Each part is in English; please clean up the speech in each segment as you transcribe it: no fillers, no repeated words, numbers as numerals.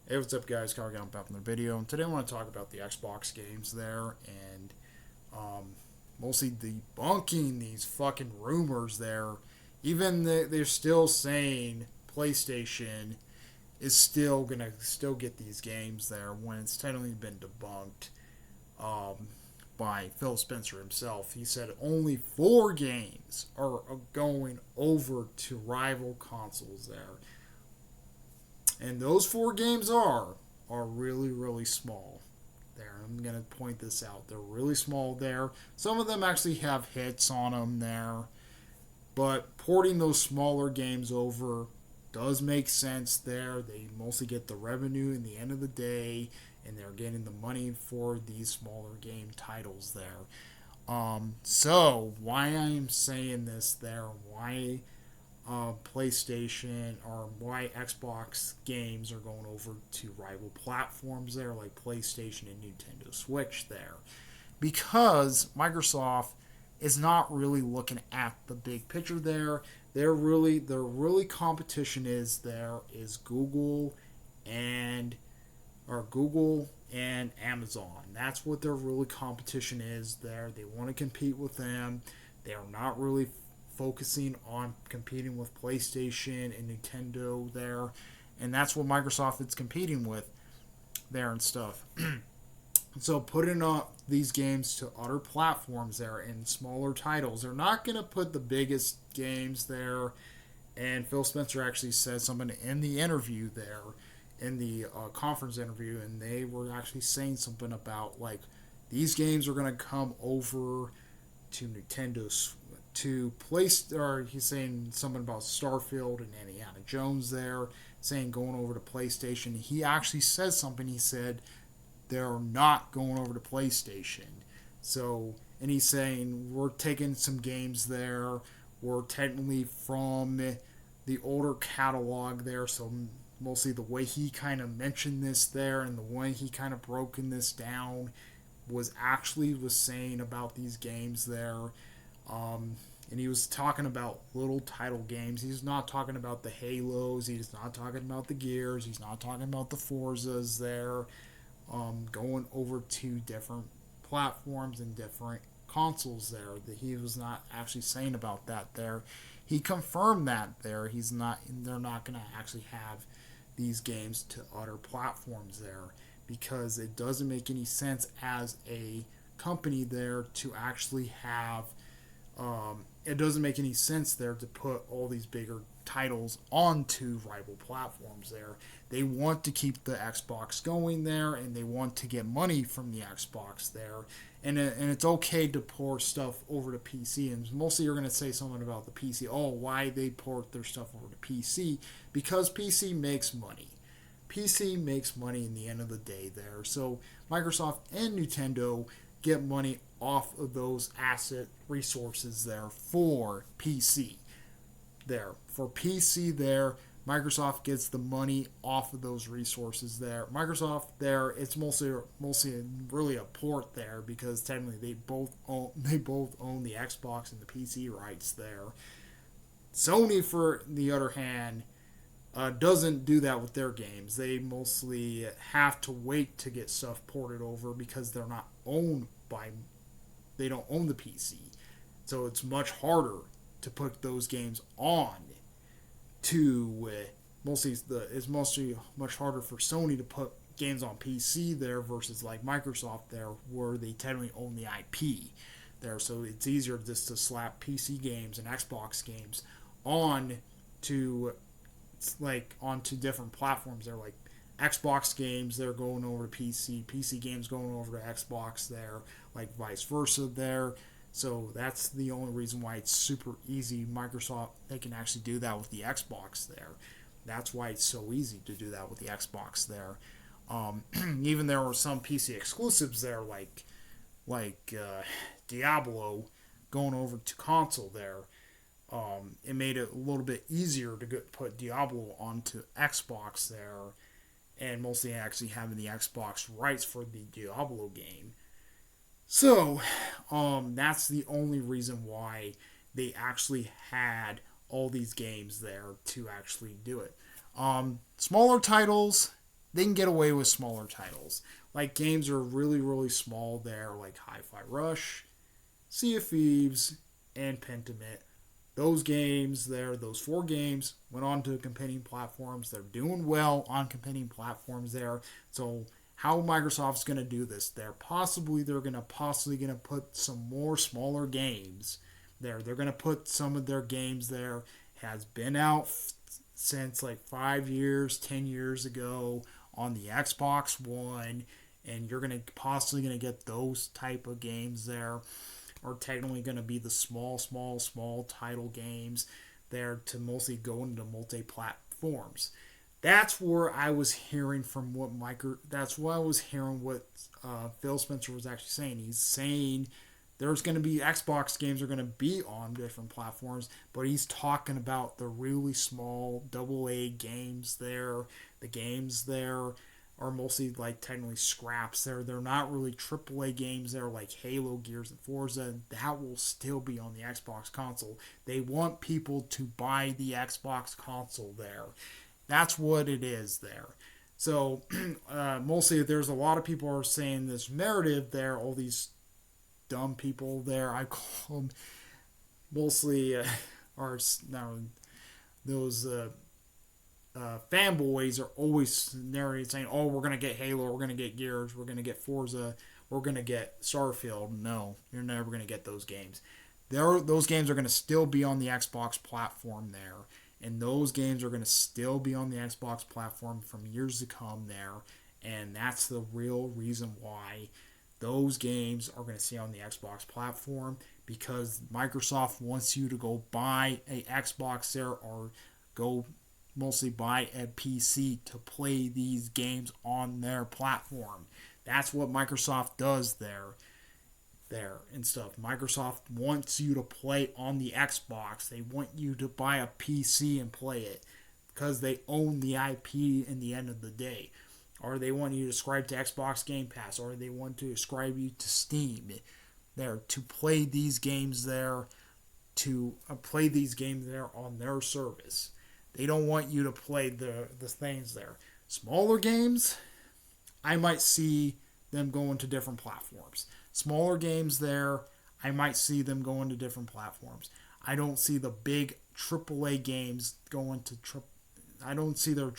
Hey, what's up, guys? Kyle Gallon back in the video. And today I want to talk about the Xbox games there and mostly debunking these fucking rumors there. Even they're still saying PlayStation is still gonna still get these games there when it's technically been debunked by Phil Spencer himself. He said only 4 games are going over to rival consoles there. And those 4 games are really small. There, I'm gonna point this out. They're really small there. Some of them actually have hits on them there, but porting those smaller games over does make sense there. They mostly get the revenue in the end of the day, and they're getting the money for these smaller game titles there. So why I'm saying this there, why PlayStation or why Xbox games are going over to rival platforms there, like PlayStation and Nintendo Switch there, because Microsoft is not really looking at the big picture there. Their really competition is Google and Google and Amazon. That's what their really competition is there. They want to compete with them. They are not really focusing on competing with PlayStation and Nintendo there, and that's what Microsoft is competing with there and stuff. So putting up these games to other platforms there and smaller titles, they're not going to put the biggest games there. And Phil Spencer actually said something in the interview there, in the conference interview, and they were actually saying something about like these games are going to come over to Nintendo to place, or he's saying something about Starfield and Indiana Jones there, saying going over to PlayStation. He actually says something. He said they're not going over to PlayStation. So, and he's saying we're taking some games there. We're technically from the older catalog there. So mostly the way he kind of mentioned this there and the way he kind of broken this down was saying about these games there. And he was talking about little title games. He's not talking about the Halos. He's not talking about the Gears. He's not talking about the Forzas there. Going over to different platforms and different consoles there. That he was not actually saying about that there. He confirmed that there. He's not. They're not going to actually have these games to other platforms there because it doesn't make any sense as a company there to actually have. It doesn't make any sense there to put all these bigger titles onto rival platforms there. They want to keep the Xbox going there, and they want to get money from the Xbox there. And it's okay to port stuff over to PC. And mostly you're going to say something about the PC. Oh, why they port their stuff over to PC? Because PC makes money. PC makes money in the end of the day there. So Microsoft and Nintendo get money off of those asset resources there for PC. There. For PC there, Microsoft gets the money off of those resources there. Microsoft there, it's mostly really a port there because technically they both own the Xbox and the PC rights there. Sony, for the other hand, doesn't do that with their games. They mostly have to wait to get stuff ported over because they're not owned by. They don't own the PC, so it's much harder to put those games on. To it's mostly much harder for Sony to put games on PC there versus like Microsoft there, where they technically own the IP there. So it's easier just to slap PC games and Xbox games on to onto different platforms. They're like Xbox games, they're going over to PC. PC games going over to Xbox there, like vice versa there. So that's the only reason why it's super easy. Microsoft, they can actually do that with the Xbox there. That's why it's so easy to do that with the Xbox there. Even there were some PC exclusives there, like Diablo, going over to console there. It made it a little bit easier to put Diablo onto Xbox there, and mostly actually having the Xbox rights for the Diablo game. So, that's the only reason why they actually had all these games there to actually do it. Smaller titles, they can get away with smaller titles. Like games are really, really small there, like Hi-Fi Rush, Sea of Thieves, and Pentiment. Those games there, those 4 games, went on to competing platforms. They're doing well on competing platforms there. So how Microsoft's going to do this? They're going to put some more smaller games there. They're going to put some of their games there. Has been out since like 5 years, 10 years ago on the Xbox One, and you're going to get those type of games there. Are technically going to be the small title games there to mostly go into multi-platforms. That's where I was hearing from what Phil Spencer was actually saying. He's saying there's going to be Xbox games are going to be on different platforms, but he's talking about the really small AA games there. The games there are mostly like technically scraps there. They're not really AAA games there like Halo, Gears, and Forza. That will still be on the Xbox console. They want people to buy the Xbox console there. That's what it is there. So mostly there's a lot of people are saying this narrative there, all these dumb people there, I call them mostly are now those fanboys are always narrating saying, oh, we're going to get Halo, we're going to get Gears, we're going to get Forza, we're going to get Starfield. No, you're never going to get those games. Those games are going to still be on the Xbox platform there. And those games are going to still be on the Xbox platform from years to come there. And that's the real reason why those games are going to stay on the Xbox platform, because Microsoft wants you to go buy a Xbox there or go mostly buy a PC to play these games on their platform. That's what Microsoft does there and stuff. Microsoft wants you to play on the Xbox. They want you to buy a PC and play it because they own the IP in the end of the day. Or they want you to subscribe to Xbox Game Pass, or they want to subscribe you to Steam there to play these games there, on their service. They don't want you to play the things there. Smaller games, I might see them going to different platforms. Smaller games there, I might see them going to different platforms. I don't see the big AAA games going to I don't see their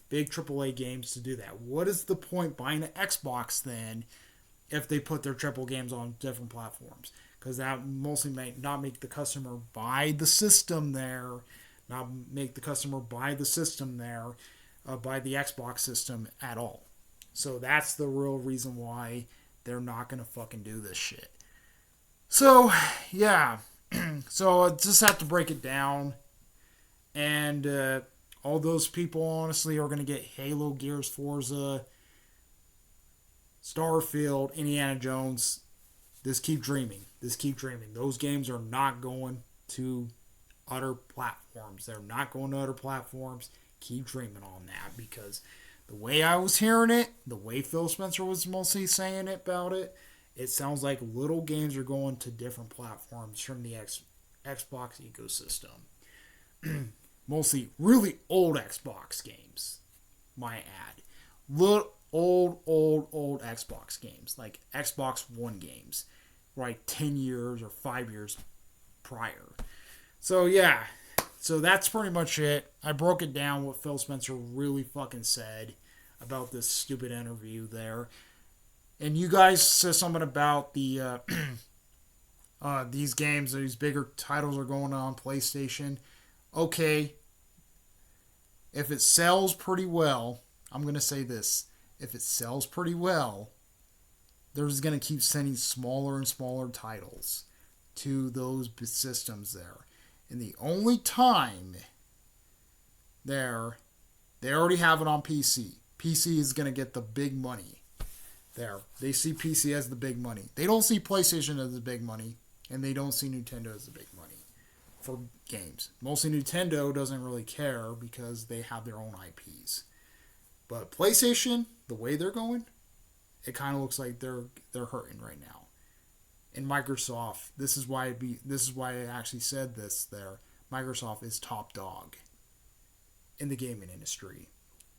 big AAA games to do that. What is the point buying an Xbox then if they put their AAA games on different platforms? Because that mostly may not make the customer buy the system there, buy the Xbox system at all. So that's the real reason why they're not going to fucking do this shit. So, yeah. So I just have to break it down. And all those people, honestly, are going to get Halo, Gears, Forza, Starfield, Indiana Jones. Just keep dreaming. Those games are not going to other platforms. They're not going to other platforms. Keep dreaming on that, because the way I was hearing it, the way Phil Spencer was mostly saying it about it, it sounds like little games are going to different platforms from the Xbox ecosystem. Mostly really old Xbox games, my add. Old Xbox games, like Xbox One games, right? 10 years or 5 years prior. So, yeah. So that's pretty much it. I broke it down what Phil Spencer really fucking said about this stupid interview there. And you guys said something about the these games, these bigger titles are going on PlayStation. Okay. If it sells pretty well, I'm going to say this. If it sells pretty well, they're just going to keep sending smaller and smaller titles to those systems there. And the only time there, they already have it on PC. PC is going to get the big money there. They see PC as the big money. They don't see PlayStation as the big money, and they don't see Nintendo as the big money for games. Mostly Nintendo doesn't really care because they have their own IPs. But PlayStation, the way they're going, it kind of looks like they're hurting right now. And Microsoft, this is why I actually said this there. Microsoft is top dog in the gaming industry.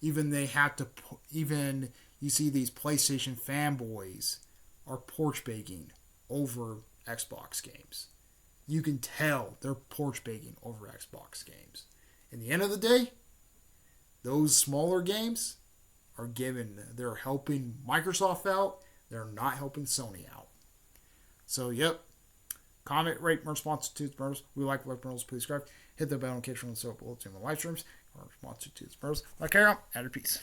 Even they have to, even you see these PlayStation fanboys are porch baking over Xbox games. You can tell they're porch baking over Xbox games. In the end of the day, those smaller games they're helping Microsoft out. They're not helping Sony out. So, yep. Comment, rate, response to the murders. We like murders. Please subscribe. Hit the bell notification on the so below to my live streams. Our response to the murders. Like, carry on. Add a piece.